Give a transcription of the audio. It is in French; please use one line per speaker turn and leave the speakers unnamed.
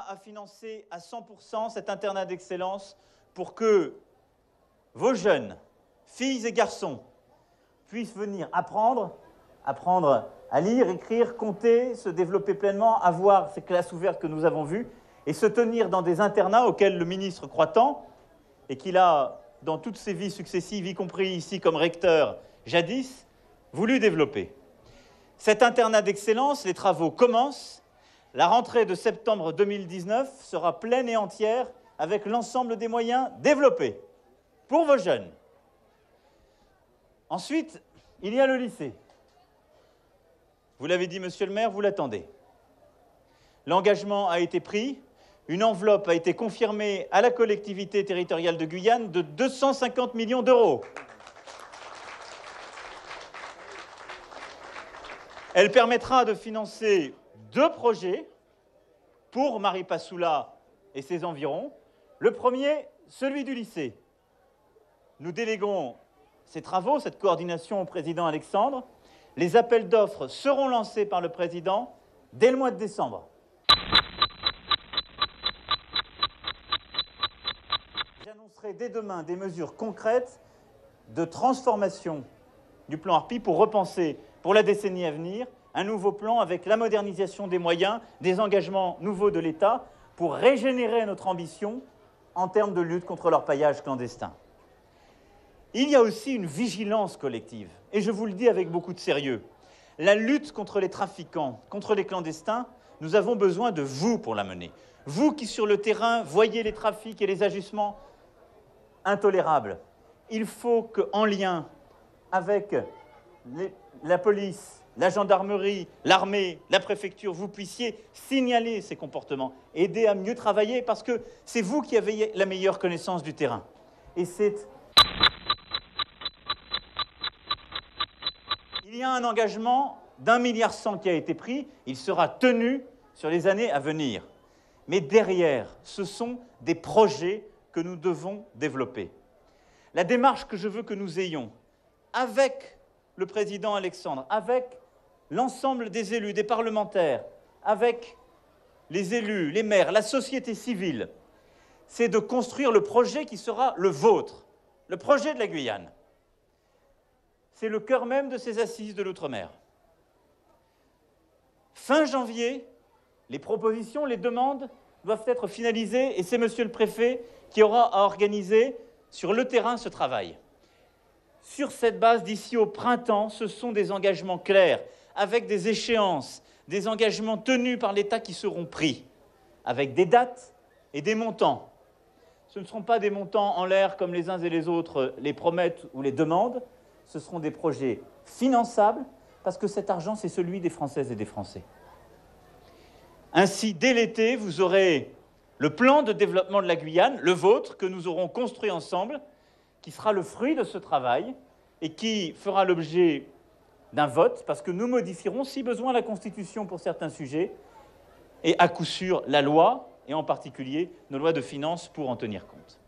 a financé à 100% cet internat d'excellence pour que vos jeunes, filles et garçons, puissent venir apprendre à lire, écrire, compter, se développer pleinement, avoir ces classes ouvertes que nous avons vues et se tenir dans des internats auxquels le ministre croit tant et qu'il a, dans toutes ses vies successives, y compris ici comme recteur jadis, voulu développer. Cet internat d'excellence, les travaux commencent. La rentrée de septembre 2019 sera pleine et entière avec l'ensemble des moyens développés pour vos jeunes. Ensuite, il y a le lycée. Vous l'avez dit, monsieur le maire, vous l'attendez. L'engagement a été pris, une enveloppe a été confirmée à la collectivité territoriale de Guyane de 250 millions d'euros. Elle permettra de financer 2 projets pour Maripasoula et ses environs. Le premier, celui du lycée. Nous déléguons ces travaux, cette coordination au président Alexandre. Les appels d'offres seront lancés par le président dès le mois de décembre. J'annoncerai dès demain des mesures concrètes de transformation du plan Harpie pour repenser, pour la décennie à venir, un nouveau plan avec la modernisation des moyens, des engagements nouveaux de l'État pour régénérer notre ambition en termes de lutte contre l'orpaillage clandestin. Il y a aussi une vigilance collective, et je vous le dis avec beaucoup de sérieux. La lutte contre les trafiquants, contre les clandestins, nous avons besoin de vous pour la mener. Vous qui, sur le terrain, voyez les trafics et les agissements intolérables. Il faut qu'en lien avec la police, la gendarmerie, l'armée, la préfecture, vous puissiez signaler ces comportements, aider à mieux travailler, parce que c'est vous qui avez la meilleure connaissance du terrain. Et il y a un engagement d'1,1 milliard qui a été pris, il sera tenu sur les années à venir. Mais derrière, ce sont des projets que nous devons développer. La démarche que je veux que nous ayons avec le président Alexandre, avec l'ensemble des élus, des parlementaires, avec les élus, les maires, la société civile, c'est de construire le projet qui sera le vôtre, le projet de la Guyane. C'est le cœur même de ces assises de l'outre-mer. Fin janvier, les propositions, les demandes doivent être finalisées et c'est monsieur le préfet qui aura à organiser sur le terrain ce travail. Sur cette base, d'ici au printemps, ce sont des engagements clairs, avec des échéances, des engagements tenus par l'État qui seront pris, avec des dates et des montants. Ce ne seront pas des montants en l'air comme les uns et les autres les promettent ou les demandent, ce seront des projets finançables, parce que cet argent, c'est celui des Françaises et des Français. Ainsi, dès l'été, vous aurez le plan de développement de la Guyane, le vôtre, que nous aurons construit ensemble, qui sera le fruit de ce travail et qui fera l'objet d'un vote, parce que nous modifierons, si besoin, la Constitution pour certains sujets, et à coup sûr la loi, et en particulier nos lois de finances pour en tenir compte.